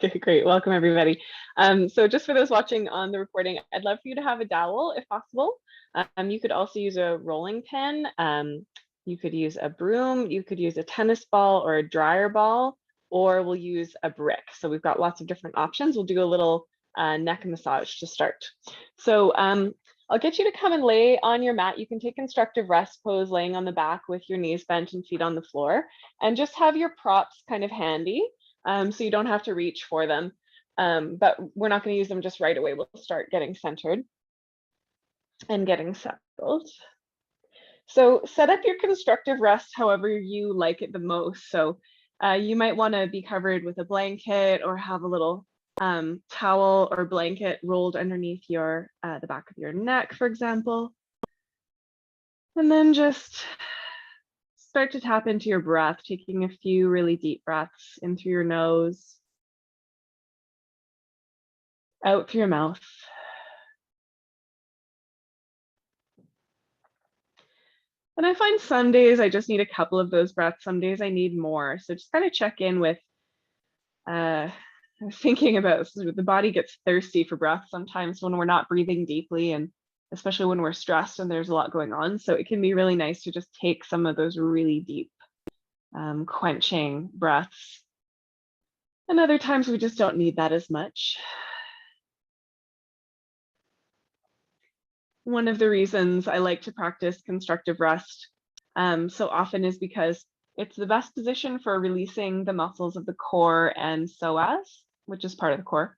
Okay, great. Welcome, everybody. So just for those watching on the recording, I'd love for you to have a dowel if possible. You could also use a rolling pin. You could use a broom. You could use a tennis ball or a dryer ball, or we'll use a brick. So we've got lots of different options. We'll do a little neck massage to start. So I'll get you to come and lay on your mat. You can take constructive rest pose, laying on the back with your knees bent and feet on the floor, and just have your props kind of handy. So you don't have to reach for them, but we're not going to use them just right away. We'll start getting centered and getting settled. So set up your constructive rest however you like it the most. So you might want to be covered with a blanket or have a little towel or blanket rolled underneath your the back of your neck, for example. And then just start to tap into your breath, taking a few really deep breaths in through your nose, out through your mouth. And I find some days I just need a couple of those breaths. Some days I need more. So just kind of check in with, I was thinking about the body gets thirsty for breath sometimes when we're not breathing deeply, and especially when we're stressed and there's a lot going on. So it can be really nice to just take some of those really deep, quenching breaths. And other times we just don't need that as much. One of the reasons I like to practice constructive rest so often is because it's the best position for releasing the muscles of the core and psoas, which is part of the core,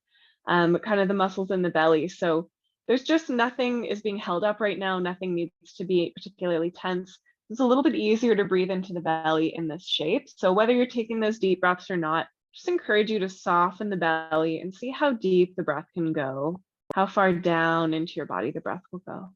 kind of the muscles in the belly. So there's just nothing is being held up right now. Nothing needs to be particularly tense. It's a little bit easier to breathe into the belly in this shape. So whether you're taking those deep breaths or not, just encourage you to soften the belly and see how deep the breath can go, how far down into your body the breath will go.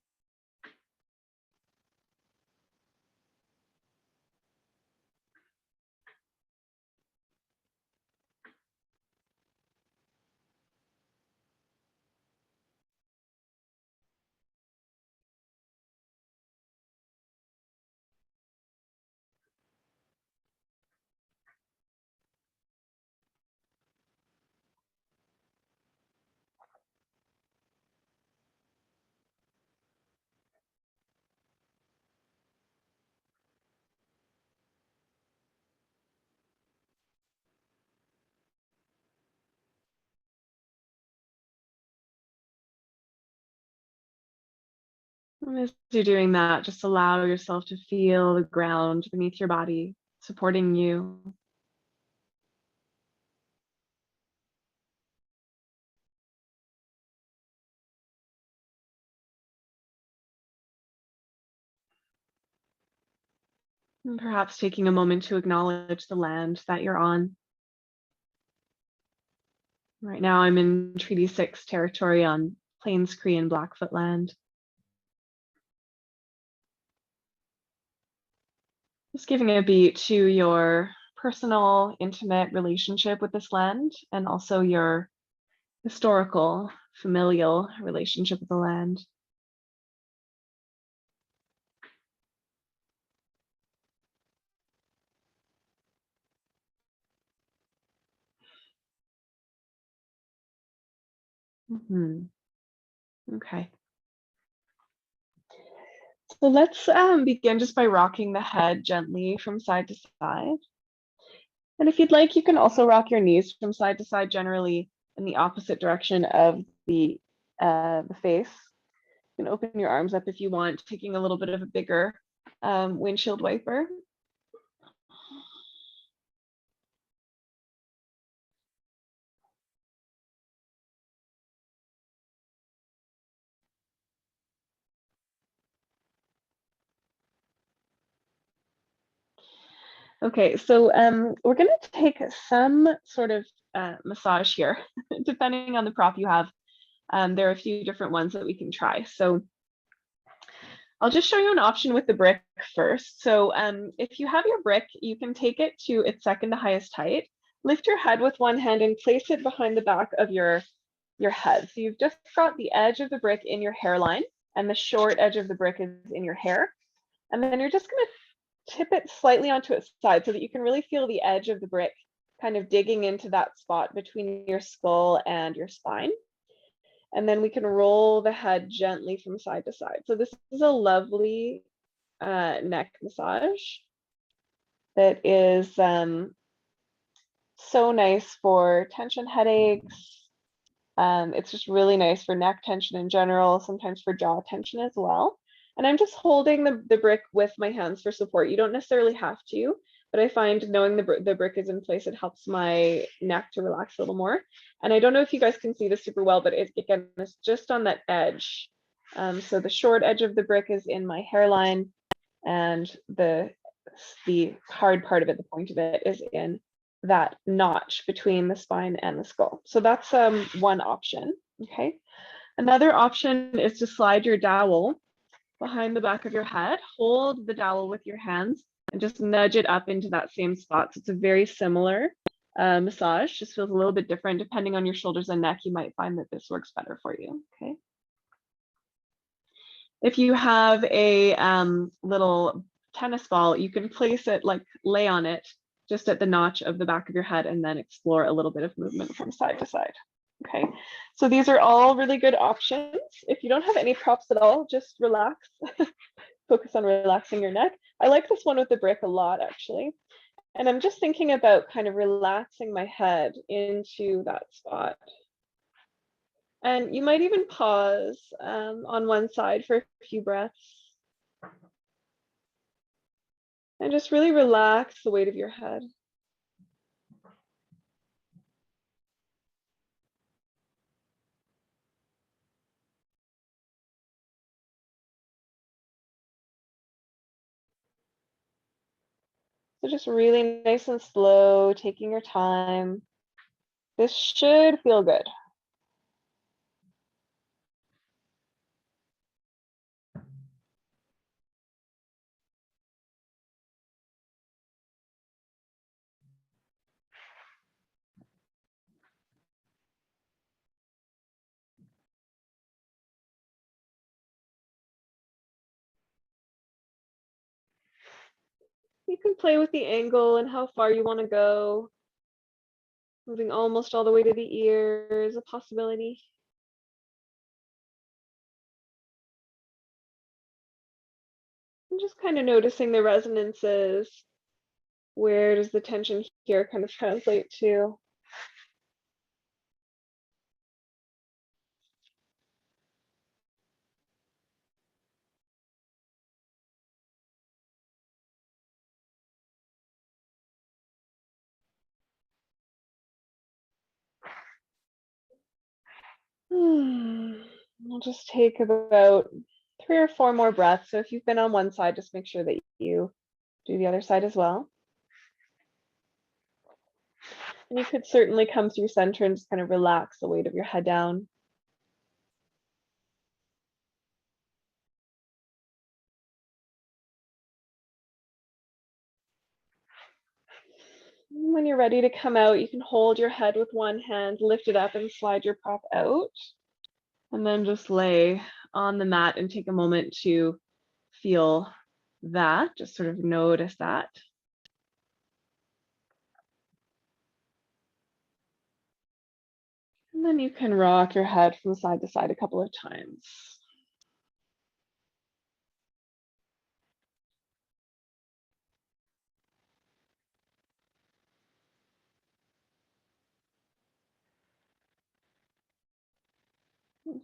And as you're doing that, just allow yourself to feel the ground beneath your body supporting you. And perhaps taking a moment to acknowledge the land that you're on. Right now, I'm in Treaty 6 territory on Plains Cree and Blackfoot land. Just giving a beat to your personal, intimate relationship with this land, and also your historical, familial relationship with the land. Okay. So let's begin just by rocking the head gently from side to side. And if you'd like, you can also rock your knees from side to side, generally in the opposite direction of the face. You can open your arms up if you want, taking a little bit of a bigger windshield wiper. Okay, so we're going to take some sort of massage here, depending on the prop you have. There are a few different ones that we can try. So I'll just show you an option with the brick first. So if you have your brick, you can take it to its second to highest height, lift your head with one hand and place it behind the back of your head. So you've just got the edge of the brick in your hairline and the short edge of the brick is in your hair. And then you're just going to tip it slightly onto its side so that you can really feel the edge of the brick kind of digging into that spot between your skull and your spine. And then we can roll the head gently from side to side. So this is a lovely neck massage that is so nice for tension headaches. It's just really nice for neck tension in general, sometimes for jaw tension as well. And I'm just holding the brick with my hands for support. You don't necessarily have to, but I find knowing the brick is in place, it helps my neck to relax a little more. And I don't know if you guys can see this super well, but again, it's just on that edge. So the short edge of the brick is in my hairline, and the hard part of it, the point of it, is in that notch between the spine and the skull. So that's one option, okay? Another option is to slide your dowel behind the back of your head, hold the dowel with your hands, and just nudge it up into that same spot. So it's a very similar massage, just feels a little bit different. Depending on your shoulders and neck, you might find that this works better for you, okay? If you have a little tennis ball, you can place it, like lay on it, just at the notch of the back of your head, and then explore a little bit of movement from side to side. Okay, so these are all really good options. If you don't have any props at all, just relax. Focus on relaxing your neck. I like this one with the brick a lot, actually. And I'm just thinking about kind of relaxing my head into that spot. And you might even pause on one side for a few breaths. And just really relax the weight of your head. So just really nice and slow, taking your time. This should feel good. You can play with the angle and how far you want to go. Moving almost all the way to the ear is a possibility. And just kind of noticing the resonances. Where does the tension here kind of translate to? I'll just take about 3 or 4 more breaths. So if you've been on one side, just make sure that you do the other side as well. And you could certainly come through center and just kind of relax the weight of your head down. When you're ready to come out, you can hold your head with one hand, lift it up and slide your prop out. And then just lay on the mat and take a moment to feel that, just sort of notice that. And then you can rock your head from side to side a couple of times.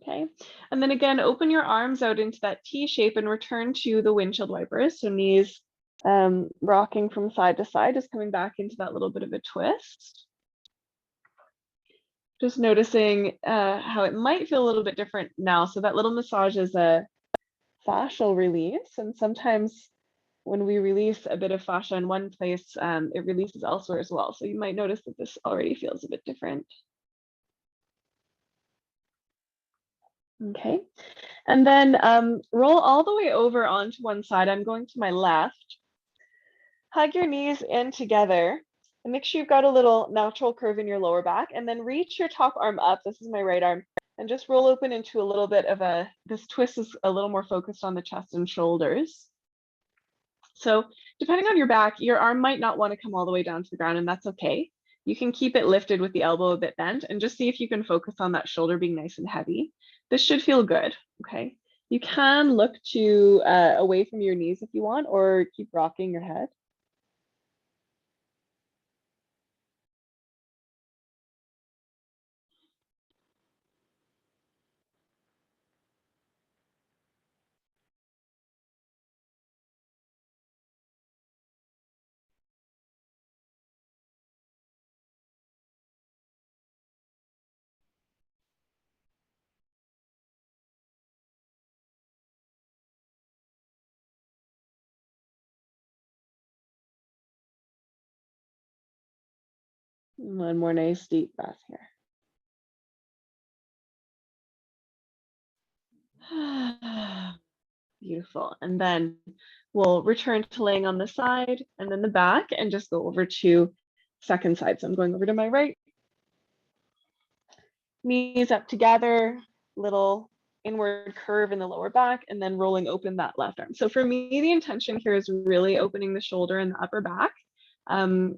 Okay, and then again, open your arms out into that T shape and return to the windshield wipers. So knees rocking from side to side, just coming back into that little bit of a twist. Just noticing how it might feel a little bit different now. So that little massage is a fascial release, and sometimes when we release a bit of fascia in one place, it releases elsewhere as well. So you might notice that this already feels a bit different. Okay, and then roll all the way over onto one side. I'm going to my left. Hug your knees in together and make sure you've got a little natural curve in your lower back, and then reach your top arm up. This is my right arm, and just roll open into a little bit of this twist is a little more focused on the chest and shoulders. So depending on your back, your arm might not want to come all the way down to the ground, and that's okay. You can keep it lifted with the elbow a bit bent and just see if you can focus on that shoulder being nice and heavy. This should feel good, okay? You can look to away from your knees if you want, or keep rocking your head. One more nice deep breath here. Beautiful. And then we'll return to laying on the side and then the back and just go over to second side. So I'm going over to my right, knees up together, little inward curve in the lower back, and then rolling open that left arm. So for me, the intention here is really opening the shoulder and the upper back.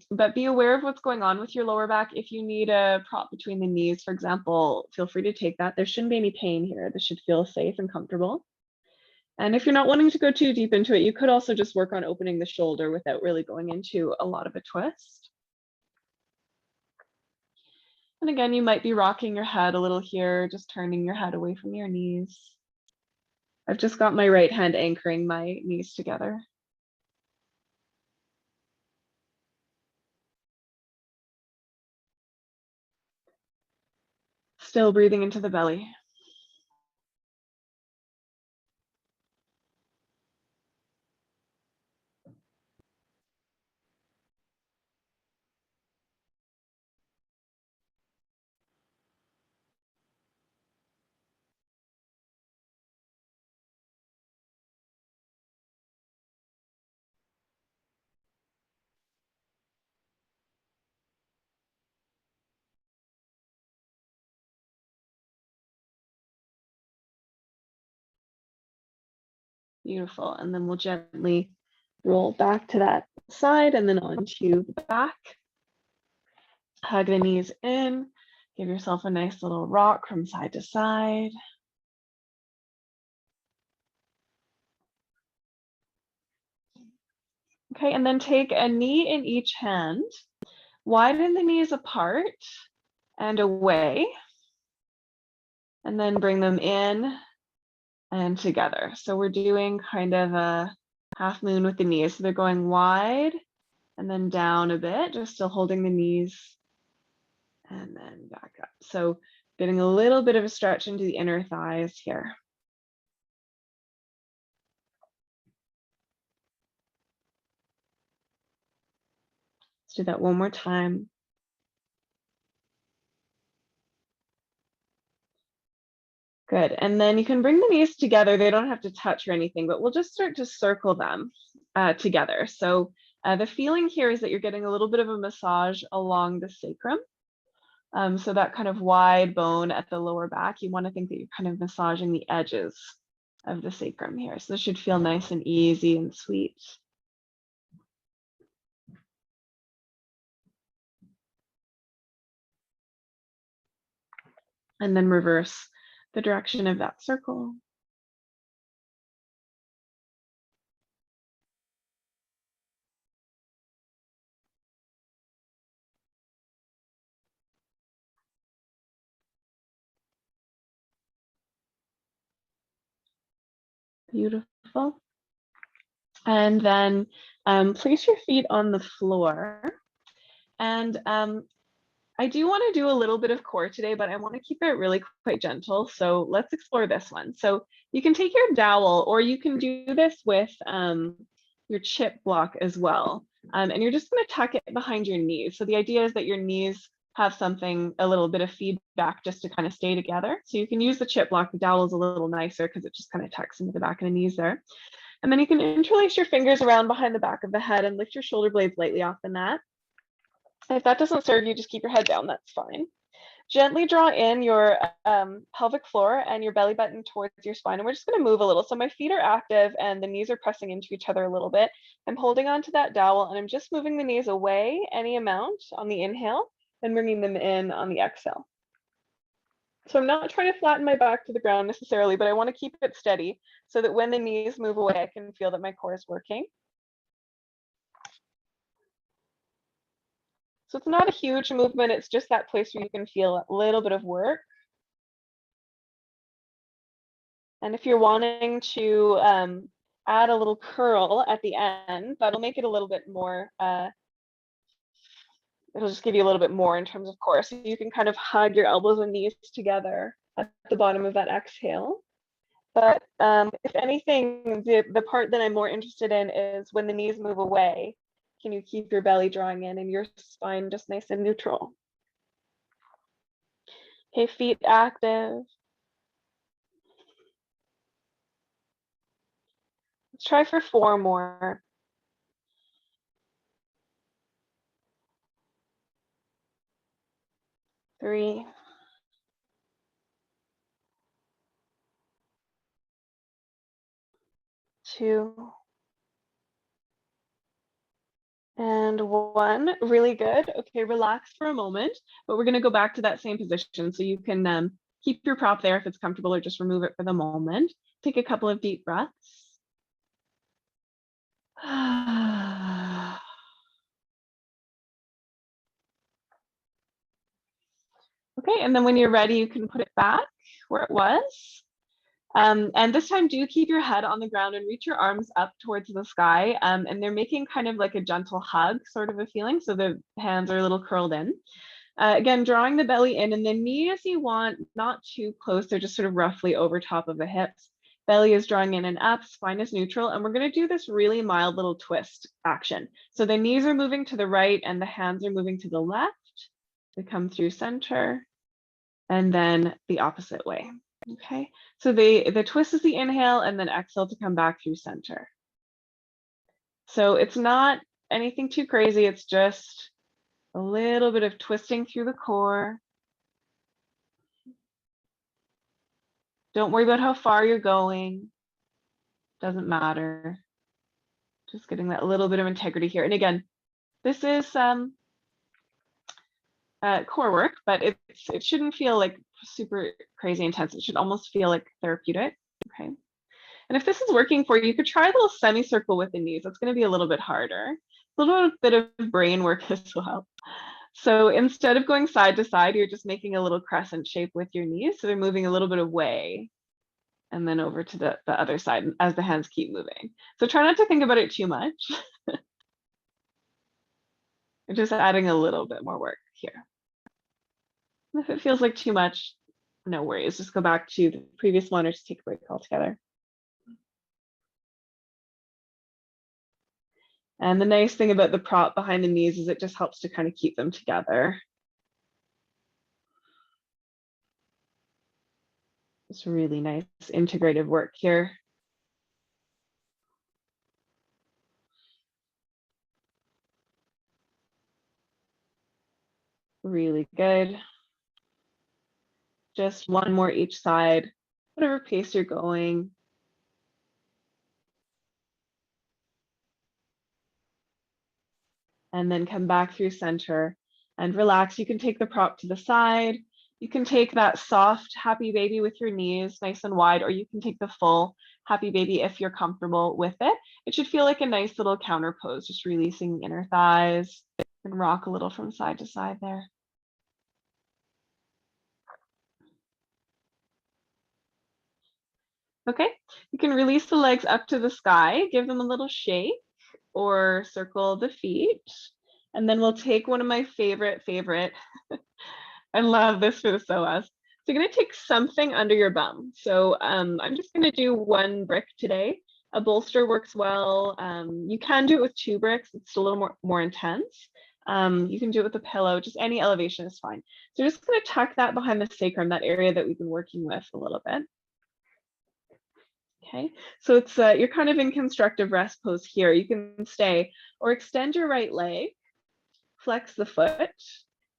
But be aware of what's going on with your lower back. If you need a prop between the knees, for example, feel free to take that. There shouldn't be any pain here. This should feel safe and comfortable. And if you're not wanting to go too deep into it, you could also just work on opening the shoulder without really going into a lot of a twist. And again, you might be rocking your head a little here, just turning your head away from your knees. I've just got my right hand anchoring my knees together. Still breathing into the belly. Beautiful. And then we'll gently roll back to that side and then onto the back. Hug the knees in. Give yourself a nice little rock from side to side. Okay, and then take a knee in each hand. Widen the knees apart and away. And then bring them in and together. So we're doing kind of a half moon with the knees. So they're going wide and then down a bit, just still holding the knees and then back up. So getting a little bit of a stretch into the inner thighs here. Let's do that one more time. Good. And then you can bring the knees together. They don't have to touch or anything, but we'll just start to circle them together. So the feeling here is that you're getting a little bit of a massage along the sacrum. So that kind of wide bone at the lower back, you want to think that you're kind of massaging the edges of the sacrum here. So this should feel nice and easy and sweet. And then reverse the direction of that circle. Beautiful. And then place your feet on the floor. And I do want to do a little bit of core today, but I want to keep it really quite gentle. So let's explore this one. So you can take your dowel, or you can do this with your chip block as well. And you're just going to tuck it behind your knees. So the idea is that your knees have something, a little bit of feedback just to kind of stay together. So you can use the chip block. The dowel is a little nicer because it just kind of tucks into the back of the knees there. And then you can interlace your fingers around behind the back of the head and lift your shoulder blades lightly off the mat. If that doesn't serve you, just keep your head down, that's fine. Gently draw in your pelvic floor and your belly button towards your spine. And we're just going to move a little. So my feet are active and the knees are pressing into each other a little bit. I'm holding on to that dowel and I'm just moving the knees away any amount on the inhale and bringing them in on the exhale. So I'm not trying to flatten my back to the ground necessarily, but I want to keep it steady so that when the knees move away, I can feel that my core is working. So it's not a huge movement. It's just that place where you can feel a little bit of work. And if you're wanting to add a little curl at the end, that'll make it a little bit more, it'll just give you a little bit more in terms of core. So you can kind of hug your elbows and knees together at the bottom of that exhale. But if anything, the part that I'm more interested in is when the knees move away, can you keep your belly drawing in and your spine just nice and neutral? Okay, feet active. Let's try for 4 more. 3. 2. And 1. Really good. Okay, relax for a moment, but we're going to go back to that same position. So you can keep your prop there if it's comfortable, or just remove it for the moment. Take a couple of deep breaths. Okay, and then when you're ready, you can put it back where it was. And this time, do keep your head on the ground and reach your arms up towards the sky. And they're making kind of like a gentle hug sort of a feeling. So the hands are a little curled in. Again, drawing the belly in, and the knees you want not too close. They're just sort of roughly over top of the hips. Belly is drawing in and up, spine is neutral. And we're going to do this really mild little twist action. So the knees are moving to the right and the hands are moving to the left. They come through center and then the opposite way. Okay, so the twist is the inhale and then exhale to come back through center. So it's not anything too crazy. It's just a little bit of twisting through the core. Don't worry about how far you're going. Doesn't matter. Just getting that little bit of integrity here. And again, this is core work, but it shouldn't feel like super crazy intense. It should almost feel like therapeutic. Okay. And if this is working for you, you could try a little semicircle with the knees. That's going to be a little bit harder. A little bit of brain work as well. So instead of going side to side, you're just making a little crescent shape with your knees. So they're moving a little bit away and then over to the other side as the hands keep moving. So try not to think about it too much. You're just adding a little bit more work here. And if it feels like too much, no worries. Just go back to the previous one or just take a break altogether. And the nice thing about the prop behind the knees is it just helps to kind of keep them together. It's really nice integrative work here. Really good. Just 1 more each side, whatever pace you're going. And then come back through center and relax. You can take the prop to the side. You can take that soft happy baby with your knees nice and wide, or you can take the full happy baby if you're comfortable with it. It should feel like a nice little counter pose, just releasing the inner thighs and rock a little from side to side there. Okay, you can release the legs up to the sky, give them a little shake or circle the feet. And then we'll take one of my favorite, I love this for the psoas. So you're gonna take something under your bum. So I'm just gonna do 1 brick today. A bolster works well. You can do it with 2 bricks. It's a little more intense. You can do it with a pillow, just any elevation is fine. So just gonna tuck that behind the sacrum, that area that we've been working with a little bit. Okay, so it's you're kind of in constructive rest pose here. You can stay or extend your right leg, flex the foot,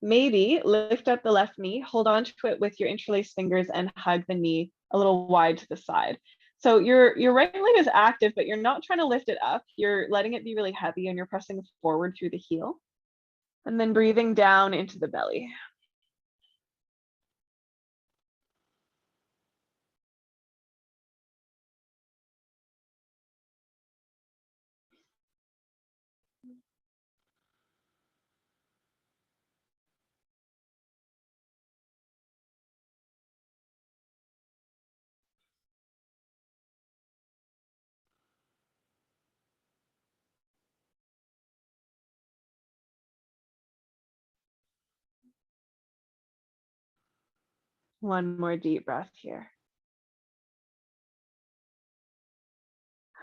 maybe lift up the left knee, hold on to it with your interlaced fingers and hug the knee a little wide to the side. So your right leg is active, but you're not trying to lift it up. You're letting it be really heavy and you're pressing forward through the heel. And then breathing down into the belly. One more deep breath here.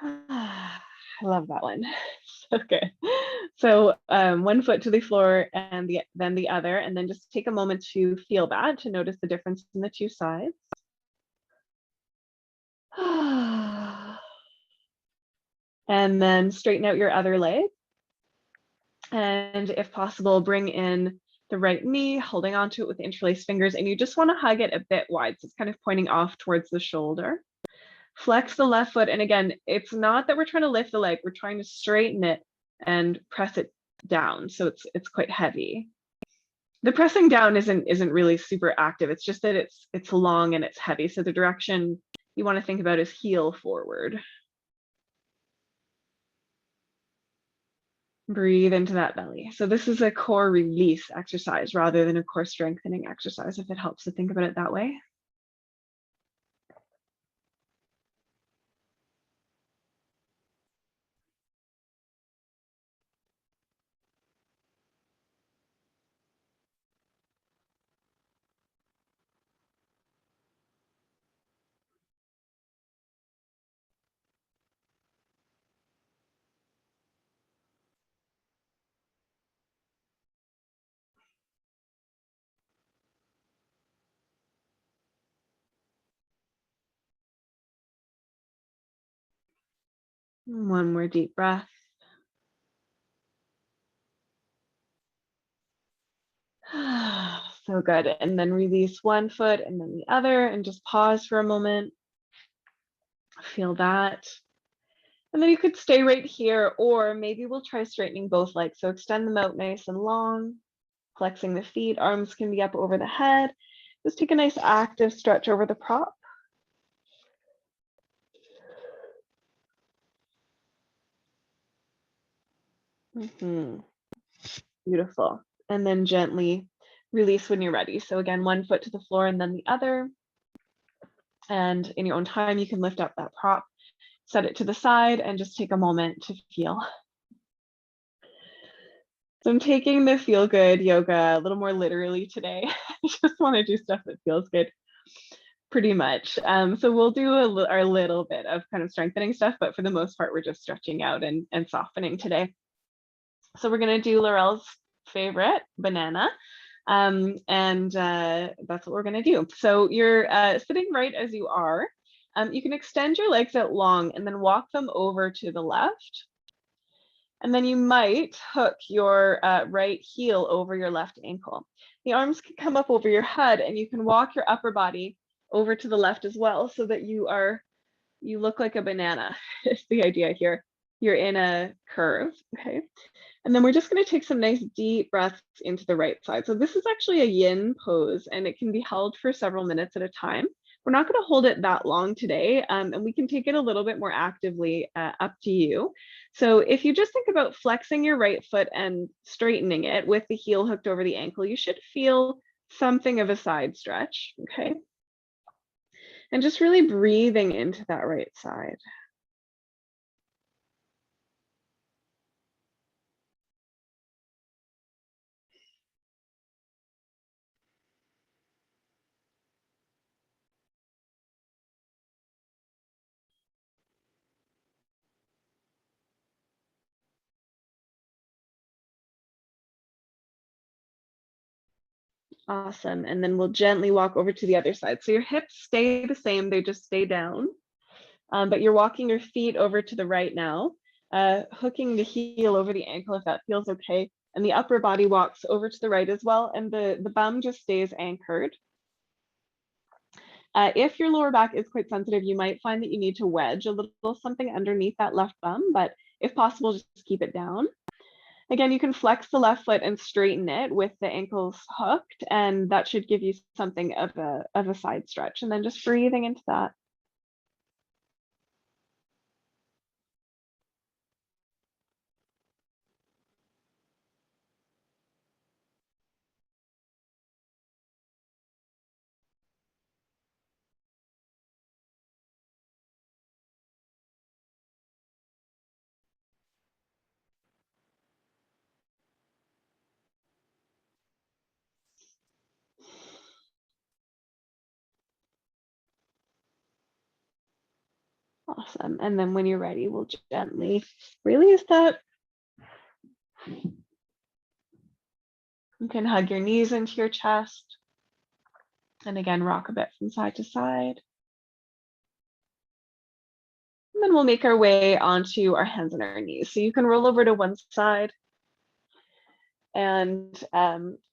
I love that one. So good. So one foot to the floor and then the other, and then just take a moment to feel that, to notice the difference in the two sides. And then straighten out your other leg. And if possible, bring in the right knee, holding onto it with interlaced fingers, and you just want to hug it a bit wide, so it's kind of pointing off towards the shoulder. Flex the left foot, and again, it's not that we're trying to lift the leg, we're trying to straighten it and press it down, so it's quite heavy. The pressing down isn't really super active, it's just that it's long and it's heavy, so the direction you want to think about is heel forward. Breathe into that belly. So this is a core release exercise rather than a core strengthening exercise, if it helps to think about it that way. One more deep breath. So good. And then release one foot and then the other, and just pause for a moment. Feel that. And then you could stay right here, or maybe we'll try straightening both legs. So extend them out nice and long, flexing the feet, arms can be up over the head. Just take a nice active stretch over the prop. Beautiful. And then gently release when you're ready. So again, one foot to the floor and then the other. And in your own time, you can lift up that prop, set it to the side, and just take a moment to feel. So I'm taking the feel good yoga a little more literally today. I just want to do stuff that feels good, pretty much. So we'll do our little bit of kind of strengthening stuff, but for the most part, we're just stretching out and softening today. So we're going to do Laurel's favorite, banana. And that's what we're going to do. So you're sitting right as you are. You can extend your legs out long and then walk them over to the left. And then you might hook your right heel over your left ankle. The arms can come up over your head, and you can walk your upper body over to the left as well, so that you look like a banana. Is the idea here. You're in a curve, okay? And then we're just going to take some nice deep breaths into the right side. So this is actually a yin pose, and it can be held for several minutes at a time. We're not going to hold it that long today, and we can take it a little bit more actively, up to you. So if you just think about flexing your right foot and straightening it with the heel hooked over the ankle, you should feel something of a side stretch, okay? And just really breathing into that right side. Awesome. And then we'll gently walk over to the other side. So your hips stay the same, they just stay down. But you're walking your feet over to the right now, hooking the heel over the ankle if that feels okay. And the upper body walks over to the right as well. And the bum just stays anchored. If your lower back is quite sensitive, you might find that you need to wedge a little something underneath that left bum, but if possible, just keep it down. Again, you can flex the left foot and straighten it with the ankles hooked, and that should give you something of a side stretch. And then just breathing into that. Awesome. And then when you're ready, we'll gently release that. You can hug your knees into your chest. And again, rock a bit from side to side. And then we'll make our way onto our hands and our knees. So you can roll over to one side and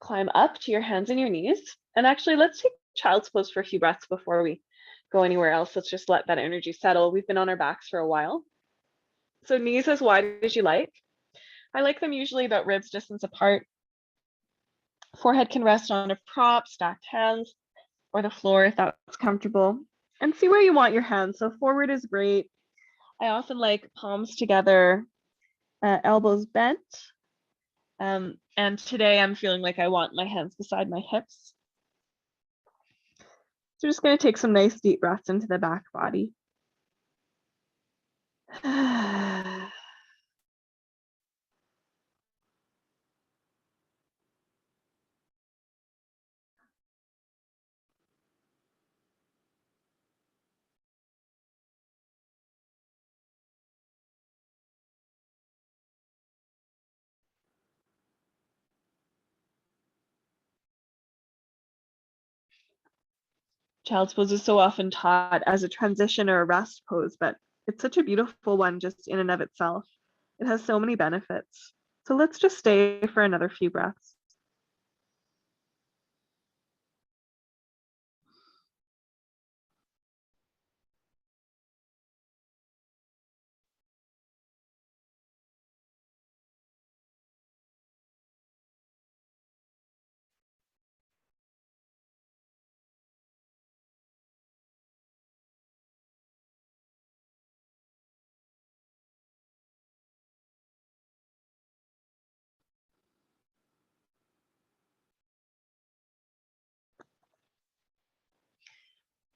climb up to your hands and your knees. And actually, let's take child's pose for a few breaths before we go anywhere else. Let's just let that energy settle. We've been on our backs for a while. So knees as wide as you like. I like them usually about ribs distance apart. Forehead can rest on a prop, stacked hands, or the floor if that's comfortable. And see where you want your hands. So forward is great. I often like palms together, elbows bent. And today I'm feeling like I want my hands beside my hips. So just going to take some nice deep breaths into the back body. Child's pose is so often taught as a transition or a rest pose, but it's such a beautiful one just in and of itself. It has so many benefits. So let's just stay for another few breaths.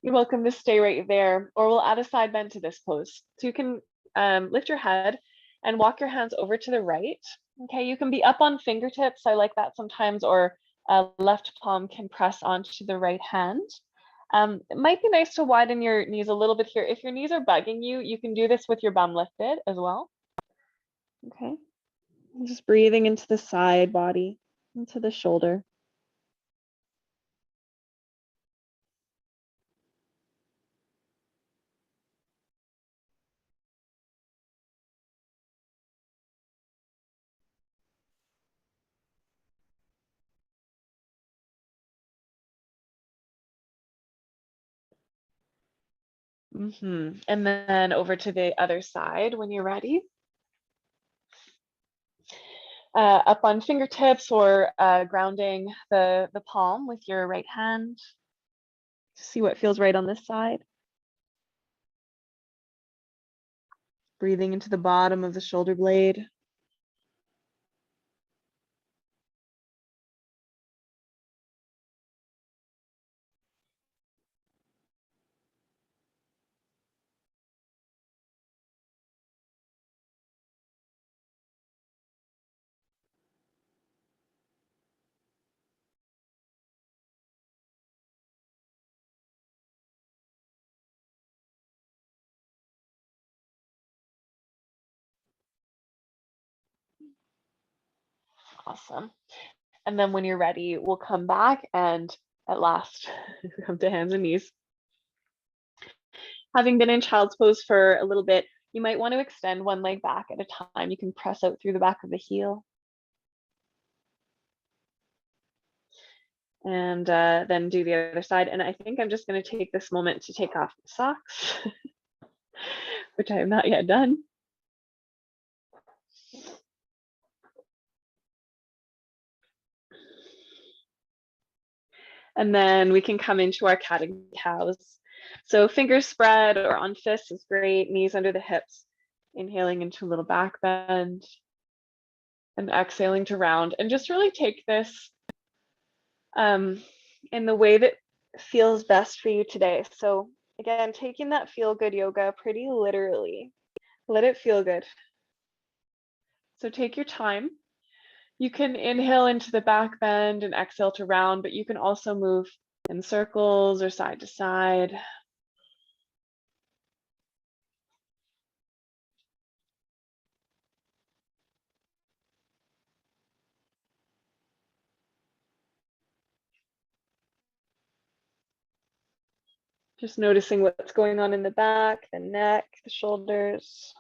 You're welcome to stay right there, or we'll add a side bend to this pose. So you can lift your head and walk your hands over to the right. Okay, you can be up on fingertips. I like that sometimes, or left palm can press onto the right hand. It might be nice to widen your knees a little bit here. If your knees are bugging you, you can do this with your bum lifted as well. Okay, just breathing into the side body, into the shoulder. And then over to the other side when you're ready. Up on fingertips or grounding the palm with your right hand. See what feels right on this side. Breathing into the bottom of the shoulder blade. Awesome. And then when you're ready, we'll come back and at last come to hands and knees. Having been in child's pose for a little bit, you might want to extend one leg back at a time. You can press out through the back of the heel. And then do the other side. And I think I'm just going to take this moment to take off the socks, which I have not yet done. And then we can come into our cat and cows. So fingers spread or on fists is great, knees under the hips, inhaling into a little back bend and exhaling to round. And just really take this in the way that feels best for you today. So again, taking that feel good yoga pretty literally. Let it feel good. So take your time. You can inhale into the back bend and exhale to round, but you can also move in circles or side to side. Just noticing what's going on in the back, the neck, the shoulders.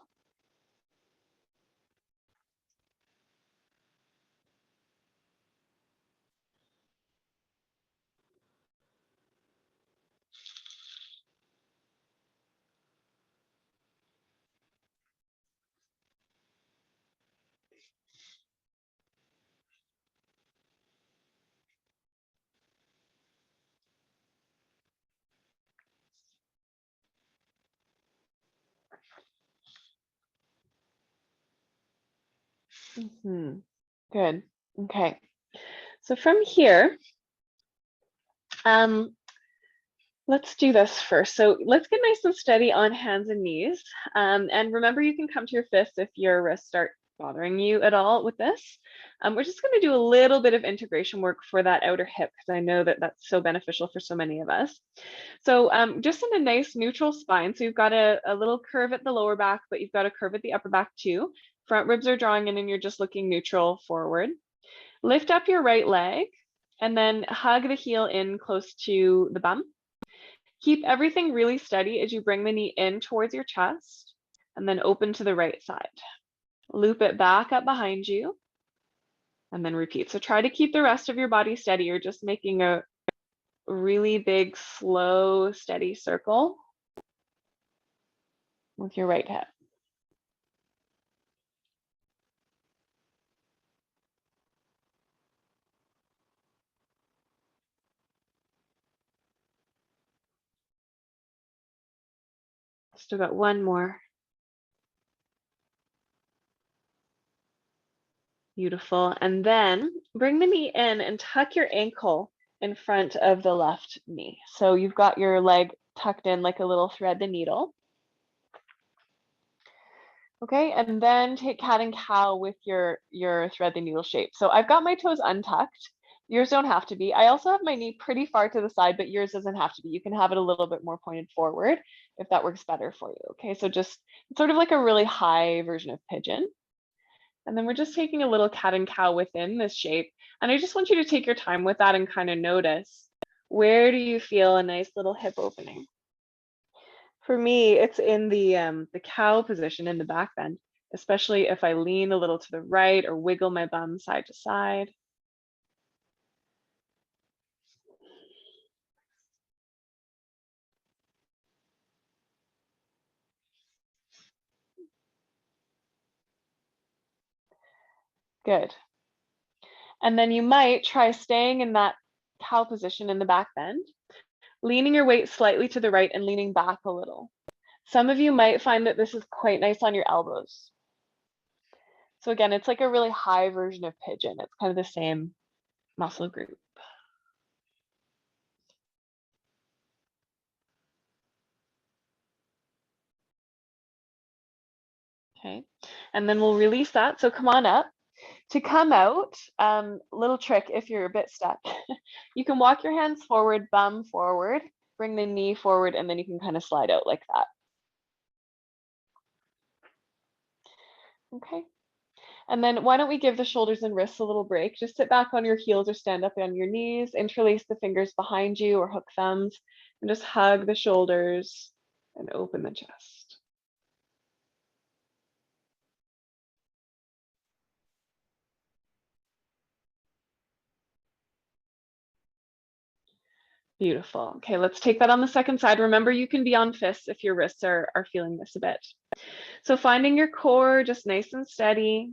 Good. Okay. So from here, let's do this first. So let's get nice and steady on hands and knees. And remember, you can come to your fists if your wrists start bothering you at all with this. We're just going to do a little bit of integration work for that outer hip because I know that that's so beneficial for so many of us. So just in a nice neutral spine. So you've got a little curve at the lower back, but you've got a curve at the upper back too. Front ribs are drawing in and you're just looking neutral forward. Lift up your right leg and then hug the heel in close to the bum. Keep everything really steady as you bring the knee in towards your chest and then open to the right side. Loop it back up behind you and then repeat. So try to keep the rest of your body steady. You're just making a really big, slow, steady circle with your right hip. Still got one more. Beautiful. And then bring the knee in and tuck your ankle in front of the left knee. So you've got your leg tucked in like a little thread the needle. Okay, and then take cat and cow with your thread the needle shape. So I've got my toes untucked. Yours don't have to be. I also have my knee pretty far to the side, but yours doesn't have to be. You can have it a little bit more pointed forward if that works better for you. Okay, so just sort of like a really high version of pigeon. And then we're just taking a little cat and cow within this shape. And I just want you to take your time with that and kind of notice, where do you feel a nice little hip opening? For me, it's in the cow position in the back bend, especially if I lean a little to the right or wiggle my bum side to side. Good. And then you might try staying in that cow position in the back bend, leaning your weight slightly to the right and leaning back a little. Some of you might find that this is quite nice on your elbows. So again, it's like a really high version of pigeon. It's kind of the same muscle group. Okay, and then we'll release that. So come on up. To come out, little trick if you're a bit stuck, you can walk your hands forward, bum forward, bring the knee forward, and then you can kind of slide out like that. Okay. And then why don't we give the shoulders and wrists a little break? Just sit back on your heels or stand up on your knees, interlace the fingers behind you or hook thumbs, and just hug the shoulders and open the chest. Beautiful. Okay, let's take that on the second side. Remember, you can be on fists if your wrists are feeling this a bit. So finding your core just nice and steady.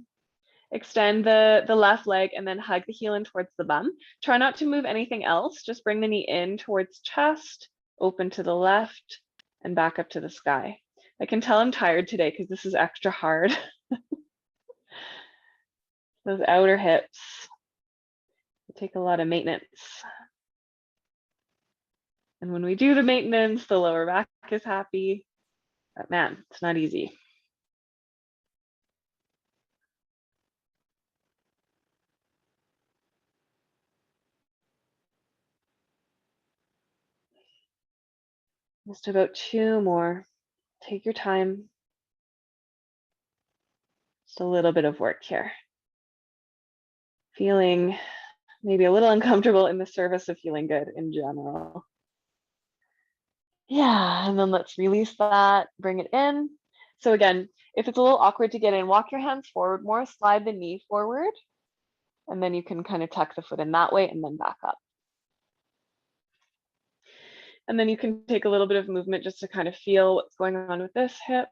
Extend the left leg and then hug the heel in towards the bum. Try not to move anything else. Just bring the knee in towards chest, open to the left, and back up to the sky. I can tell I'm tired today because this is extra hard. Those outer hips take a lot of maintenance. And when we do the maintenance, the lower back is happy. But man, it's not easy. Just about 2 more. Take your time. Just a little bit of work here. Feeling maybe a little uncomfortable in the service of feeling good in general. Yeah, and then let's release that, bring it in. So again, if it's a little awkward to get in, walk your hands forward more, slide the knee forward, and then you can kind of tuck the foot in that way and then back up. And then you can take a little bit of movement just to kind of feel what's going on with this hip.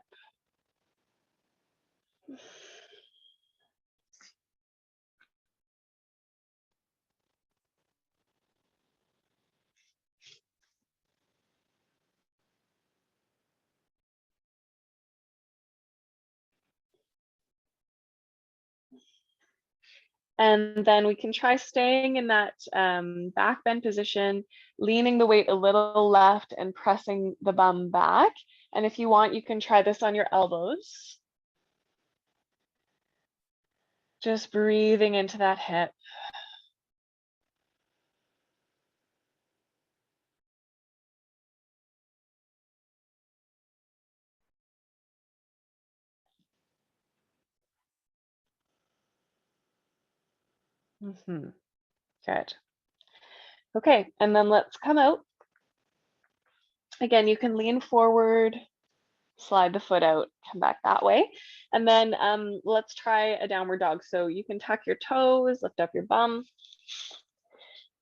And then we can try staying in that back bend position, leaning the weight a little left and pressing the bum back. And if you want, you can try this on your elbows. Just breathing into that hip. Good. Okay, and then let's come out. Again, you can lean forward, slide the foot out, come back that way. And then let's try a downward dog. So you can tuck your toes, lift up your bum,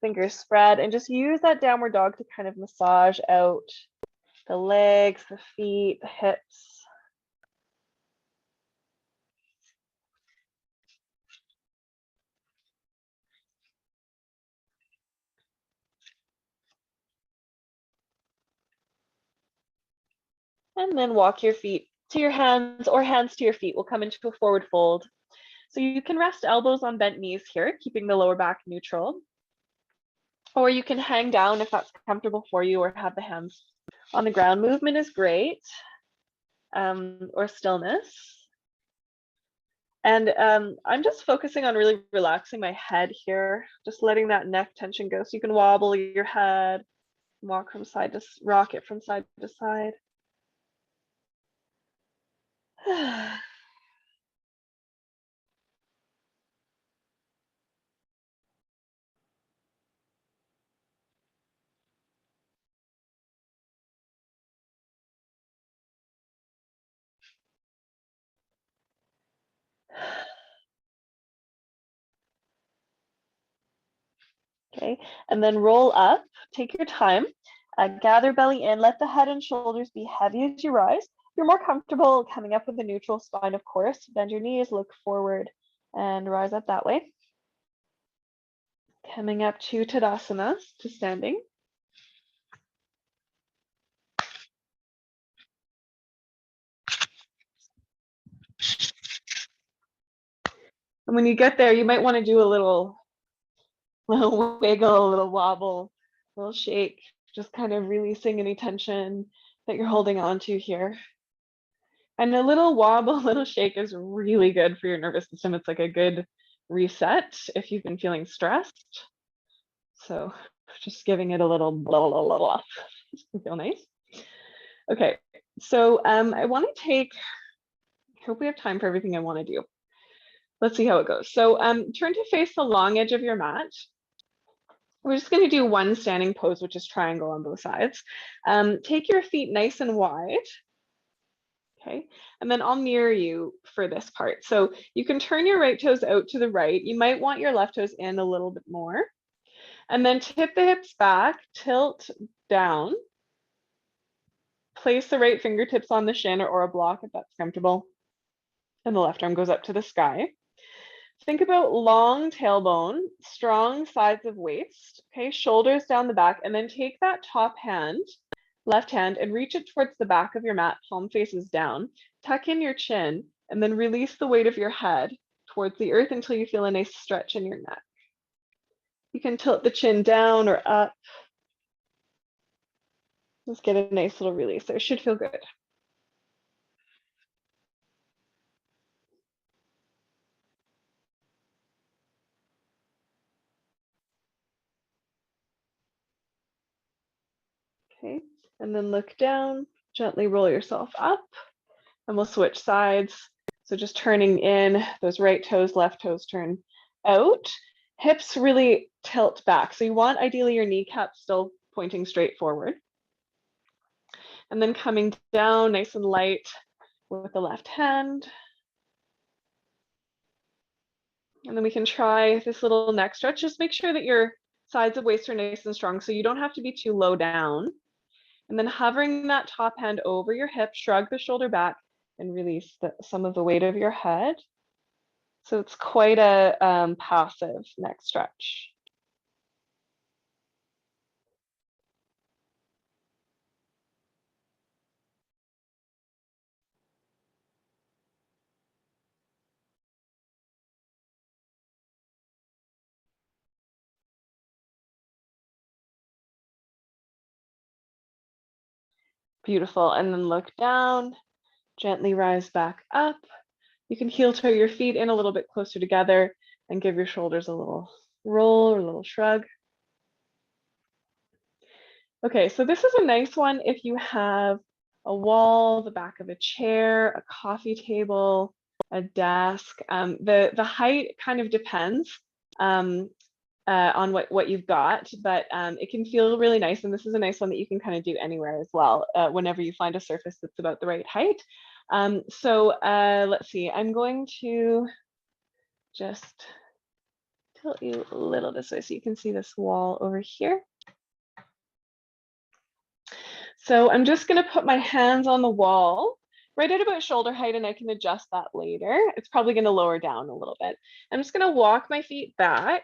fingers spread, and just use that downward dog to kind of massage out the legs, the feet, the hips. And then walk your feet to your hands or hands to your feet. We'll come into a forward fold. So you can rest elbows on bent knees here, keeping the lower back neutral. Or you can hang down if that's comfortable for you, or have the hands on the ground. Movement is great, or stillness. And I'm just focusing on really relaxing my head here, just letting that neck tension go. So you can wobble your head, walk from side to rock it from side to side. Okay, and then roll up, take your time, gather belly in, let the head and shoulders be heavy as you rise. If you're more comfortable coming up with a neutral spine, of course, bend your knees, look forward, and rise up that way. Coming up to Tadasana, to standing. And when you get there, you might want to do a little wiggle, a little wobble, a little shake, just kind of releasing any tension that you're holding on to here. And a little wobble, a little shake is really good for your nervous system. It's like a good reset if you've been feeling stressed. So just giving it a little blah, blah, blah, blah. Feel nice. Okay, so I want to take, I hope we have time for everything I want to do. Let's see how it goes. So turn to face the long edge of your mat. We're just going to do one standing pose, which is triangle on both sides. Take your feet nice and wide. Okay, and then I'll mirror you for this part. So you can turn your right toes out to the right. You might want your left toes in a little bit more. And then tip the hips back, tilt down. Place the right fingertips on the shin or a block if that's comfortable. And the left arm goes up to the sky. Think about long tailbone, strong sides of waist, okay, shoulders down the back, and then take that top hand, left hand, and reach it towards the back of your mat, palm faces down. Tuck in your chin, and then release the weight of your head towards the earth until you feel a nice stretch in your neck. You can tilt the chin down or up. Just get a nice little release there. Should feel good. Okay, and then look down, gently roll yourself up, and we'll switch sides. So just turning in, those right toes, left toes turn out. Hips really tilt back. So you want ideally your kneecaps still pointing straight forward. And then coming down nice and light with the left hand. And then we can try this little neck stretch. Just make sure that your sides of waist are nice and strong so you don't have to be too low down. And then hovering that top hand over your hip, shrug the shoulder back and release some of the weight of your head. So it's quite a passive neck stretch. Beautiful. And then look down, gently rise back up. You can heel toe your feet in a little bit closer together and give your shoulders a little roll or a little shrug. Okay, so this is a nice one if you have a wall, the back of a chair, a coffee table, a desk. The height kind of depends on what you've got, but it can feel really nice. And this is a nice one that you can kind of do anywhere as well, whenever you find a surface that's about the right height. Let's see, I'm going to just tilt you a little this way so you can see this wall over here. So I'm just going to put my hands on the wall right at about shoulder height, and I can adjust that later. It's probably going to lower down a little bit. I'm just going to walk my feet back.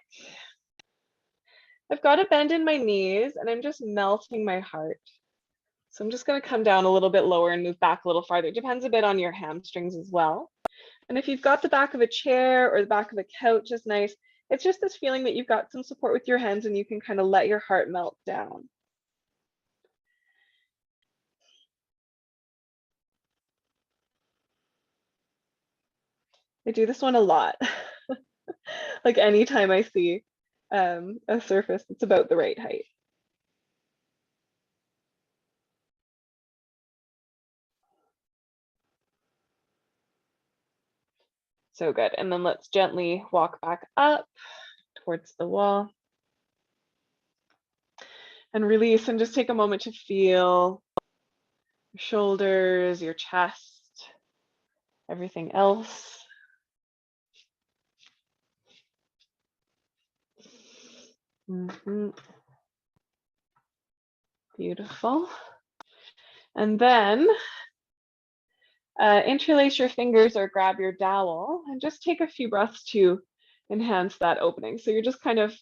I've got a bend in my knees, and I'm just melting my heart. So I'm just going to come down a little bit lower and move back a little farther. It depends a bit on your hamstrings as well. And if you've got the back of a chair or the back of a couch is nice, it's just this feeling that you've got some support with your hands and you can kind of let your heart melt down. I do this one a lot. Like anytime I see a surface that's about the right height. So good. And then let's gently walk back up towards the wall. And release, and just take a moment to feel your shoulders, your chest, everything else. Beautiful. And then interlace your fingers or grab your dowel and just take a few breaths to enhance that opening. So you're just kind of,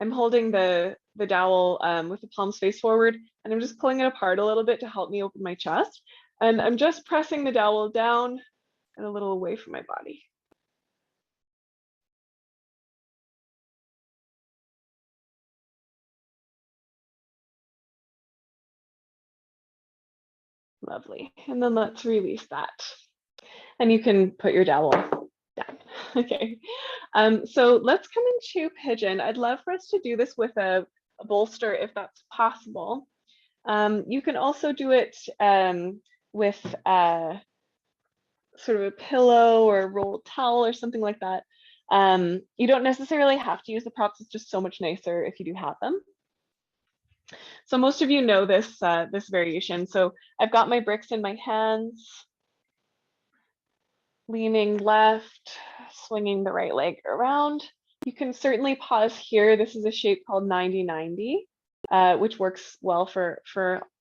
I'm holding the dowel with the palms face forward, and I'm just pulling it apart a little bit to help me open my chest. And I'm just pressing the dowel down and a little away from my body. Lovely. And then let's release that. And you can put your dowel down. Okay. So let's come into pigeon. I'd love for us to do this with a bolster if that's possible. You can also do it with sort of a pillow or a rolled towel or something like that. You don't necessarily have to use the props. It's just so much nicer if you do have them. So most of you know this, this variation. So I've got my bricks in my hands, leaning left, swinging the right leg around. You can certainly pause here. This is a shape called 90-90, which works well for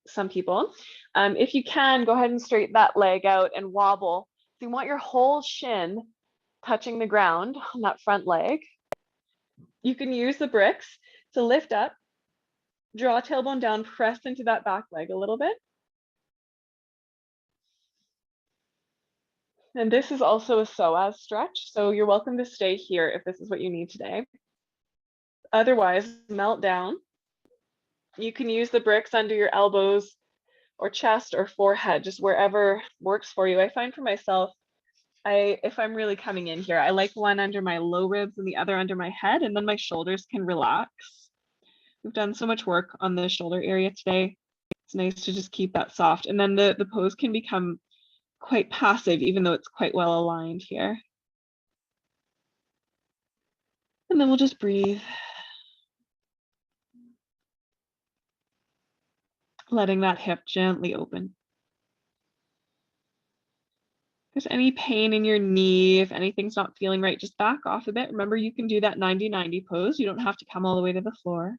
some people. If you can, go ahead and straighten that leg out and wobble. So you want your whole shin touching the ground on that front leg. You can use the bricks to lift up, draw tailbone down, press into that back leg a little bit. And this is also a psoas stretch, so you're welcome to stay here if this is what you need today. Otherwise, melt down. You can use the bricks under your elbows or chest or forehead, just wherever works for you. I find for myself, if I'm really coming in here, I like one under my low ribs and the other under my head, and then my shoulders can relax. We've done so much work on the shoulder area today. It's nice to just keep that soft. And then the pose can become quite passive, even though it's quite well aligned here. And then we'll just breathe. Letting that hip gently open. If there's any pain in your knee, if anything's not feeling right, just back off a bit. Remember, you can do that 90-90 pose. You don't have to come all the way to the floor.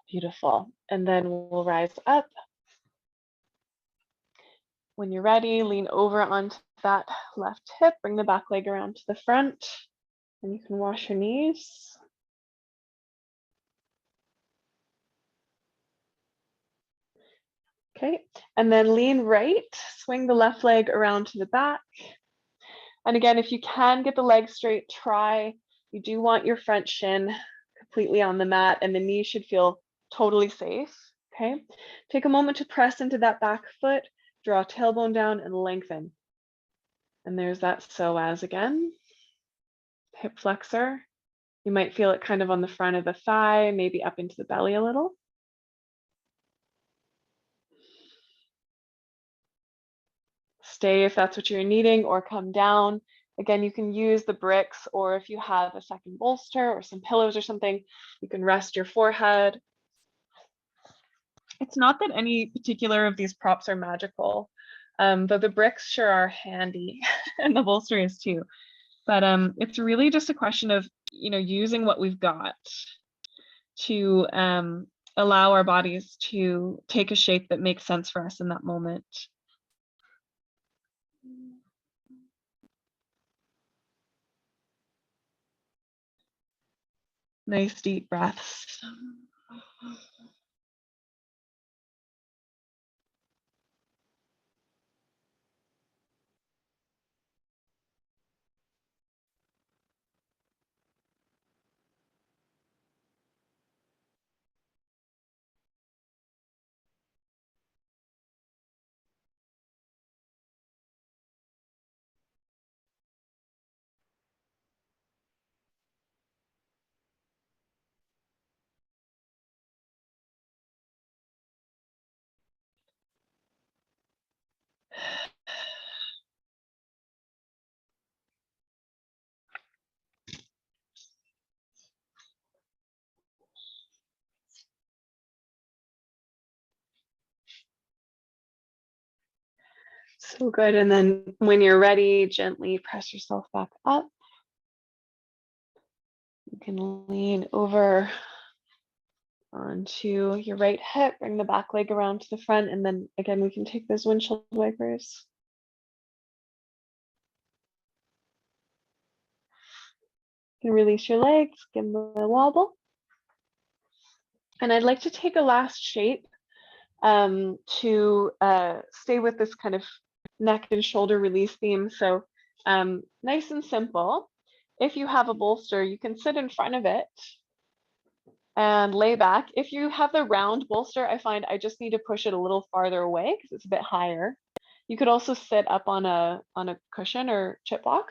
Beautiful. And then we'll rise up. When you're ready, lean over onto that left hip, bring the back leg around to the front, and you can wash your knees. Okay, and then lean right, swing the left leg around to the back. And again, if you can get the leg straight, try. You do want your front shin completely on the mat, and the knee should feel totally safe. Okay, take a moment to press into that back foot, draw tailbone down and lengthen. And there's that psoas again. Hip flexor. You might feel it kind of on the front of the thigh, maybe up into the belly a little. Stay if that's what you're needing, or come down. Again, you can use the bricks, or if you have a second bolster or some pillows or something, you can rest your forehead. It's not that any particular of these props are magical, though the bricks sure are handy, and the bolster is too. But it's really just a question of, using what we've got to allow our bodies to take a shape that makes sense for us in that moment. Nice deep breaths. So good. And then when you're ready, gently press yourself back up. You can lean over onto your right hip, bring the back leg around to the front, and then again, we can take those windshield wipers. You can release your legs, give them a wobble. And I'd like to take a last shape to stay with this kind of neck and shoulder release theme. So nice and simple. If you have a bolster, you can sit in front of it and lay back. If you have the round bolster, I find I just need to push it a little farther away because it's a bit higher. You could also sit up on a cushion or chip block.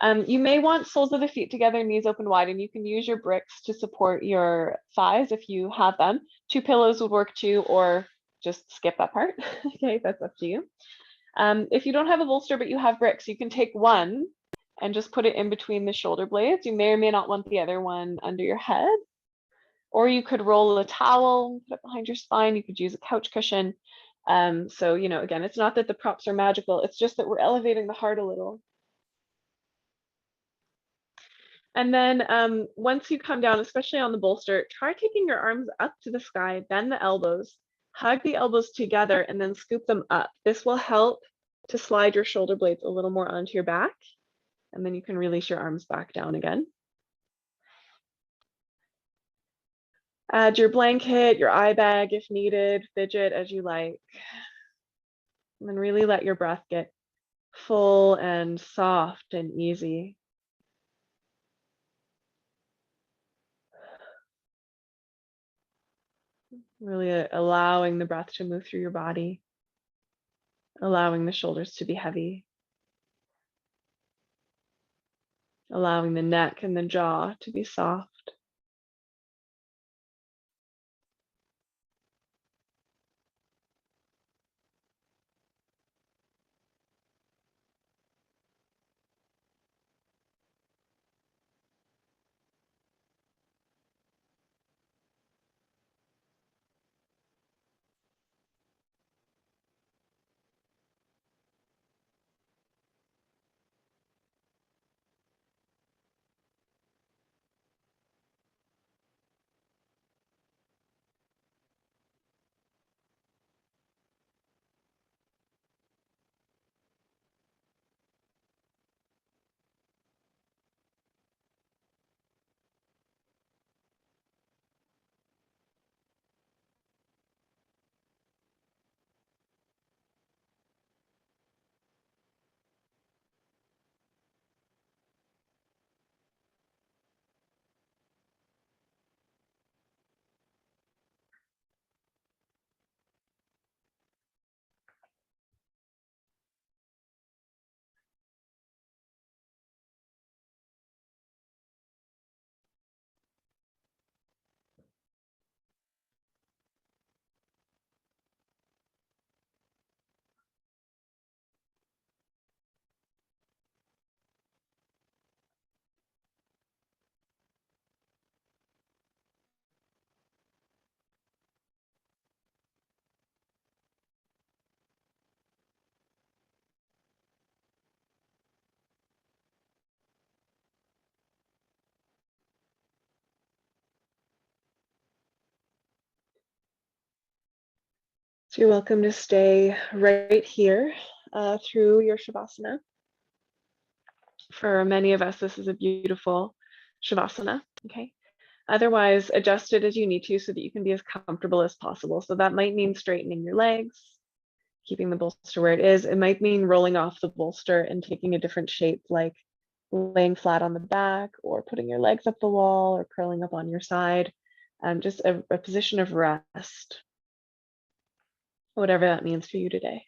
You may want soles of the feet together, knees open wide, and you can use your bricks to support your thighs if you have them. 2 pillows would work too, or just skip that part. Okay, that's up to you. If you don't have a bolster but you have bricks, you can take one and just put it in between the shoulder blades. You may or may not want the other one under your head. Or you could roll a towel, put it behind your spine. You could use a couch cushion. So, again, it's not that the props are magical. It's just that we're elevating the heart a little. And then once you come down, especially on the bolster, try taking your arms up to the sky, bend the elbows, hug the elbows together, and then scoop them up. This will help to slide your shoulder blades a little more onto your back. And then you can release your arms back down again. Add your blanket, your eye bag if needed, fidget as you like. And then really let your breath get full and soft and easy. Really allowing the breath to move through your body, allowing the shoulders to be heavy, allowing the neck and the jaw to be soft. So you're welcome to stay right here through your Shavasana. For many of us, this is a beautiful Shavasana, okay? Otherwise, adjust it as you need to so that you can be as comfortable as possible. So that might mean straightening your legs, keeping the bolster where it is. It might mean rolling off the bolster and taking a different shape, like laying flat on the back or putting your legs up the wall or curling up on your side. Just a position of rest, whatever that means for you today.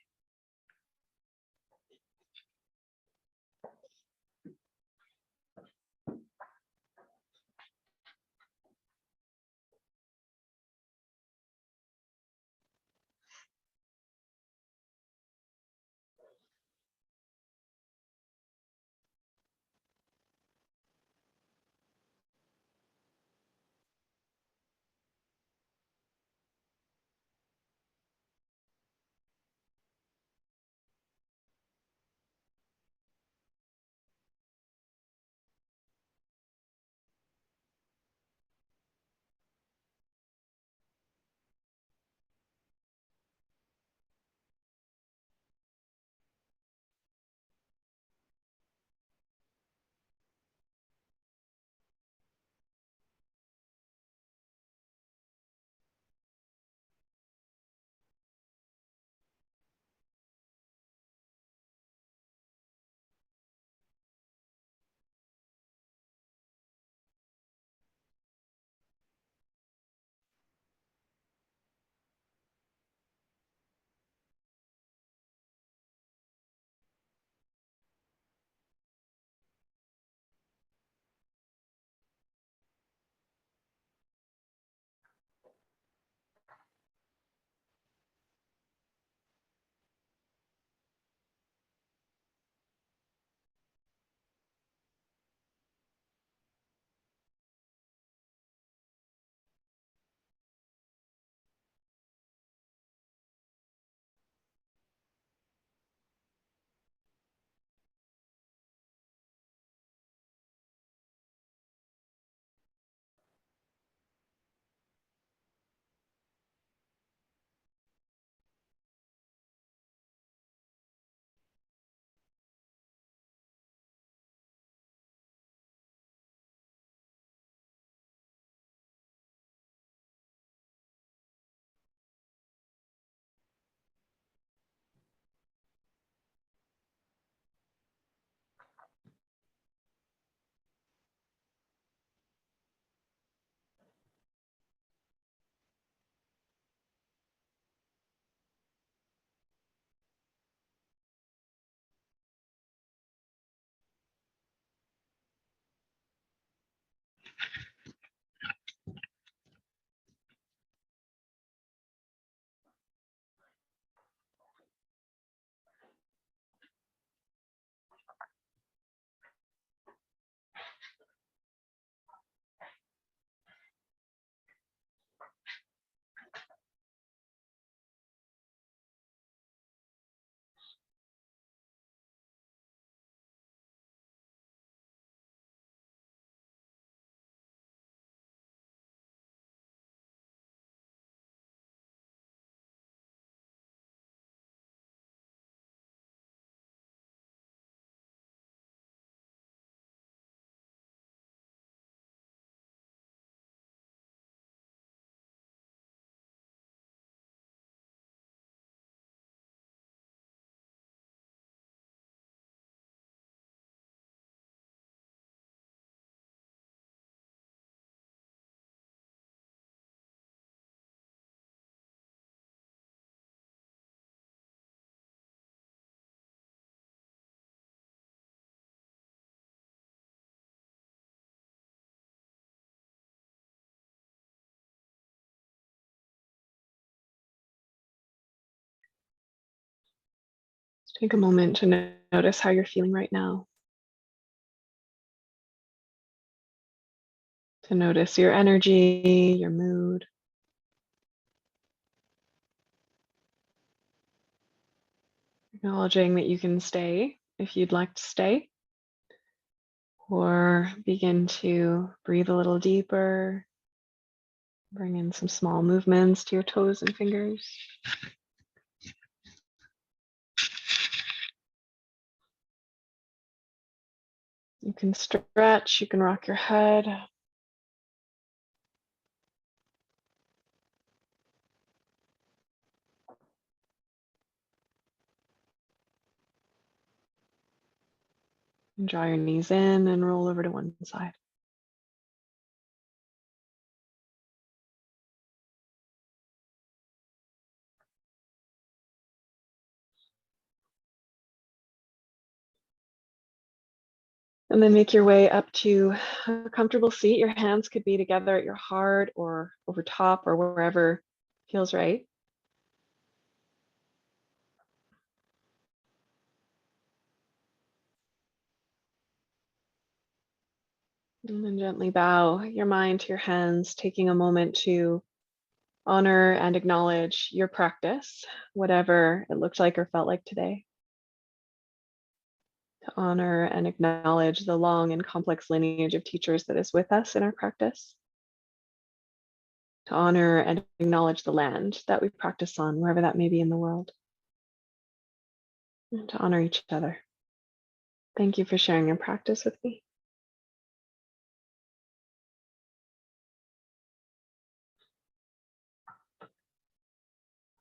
Take a moment to notice how you're feeling right now. To notice your energy, your mood. Acknowledging that you can stay if you'd like to stay, or begin to breathe a little deeper. Bring in some small movements to your toes and fingers. You can stretch, you can rock your head. And draw your knees in and roll over to one side. And then make your way up to a comfortable seat. Your hands could be together at your heart or over top or wherever feels right. And then gently bow your mind to your hands, taking a moment to honor and acknowledge your practice, whatever it looked like or felt like today. To honor and acknowledge the long and complex lineage of teachers that is with us in our practice. To honor and acknowledge the land that we practice on, wherever that may be in the world. And to honor each other. Thank you for sharing your practice with me.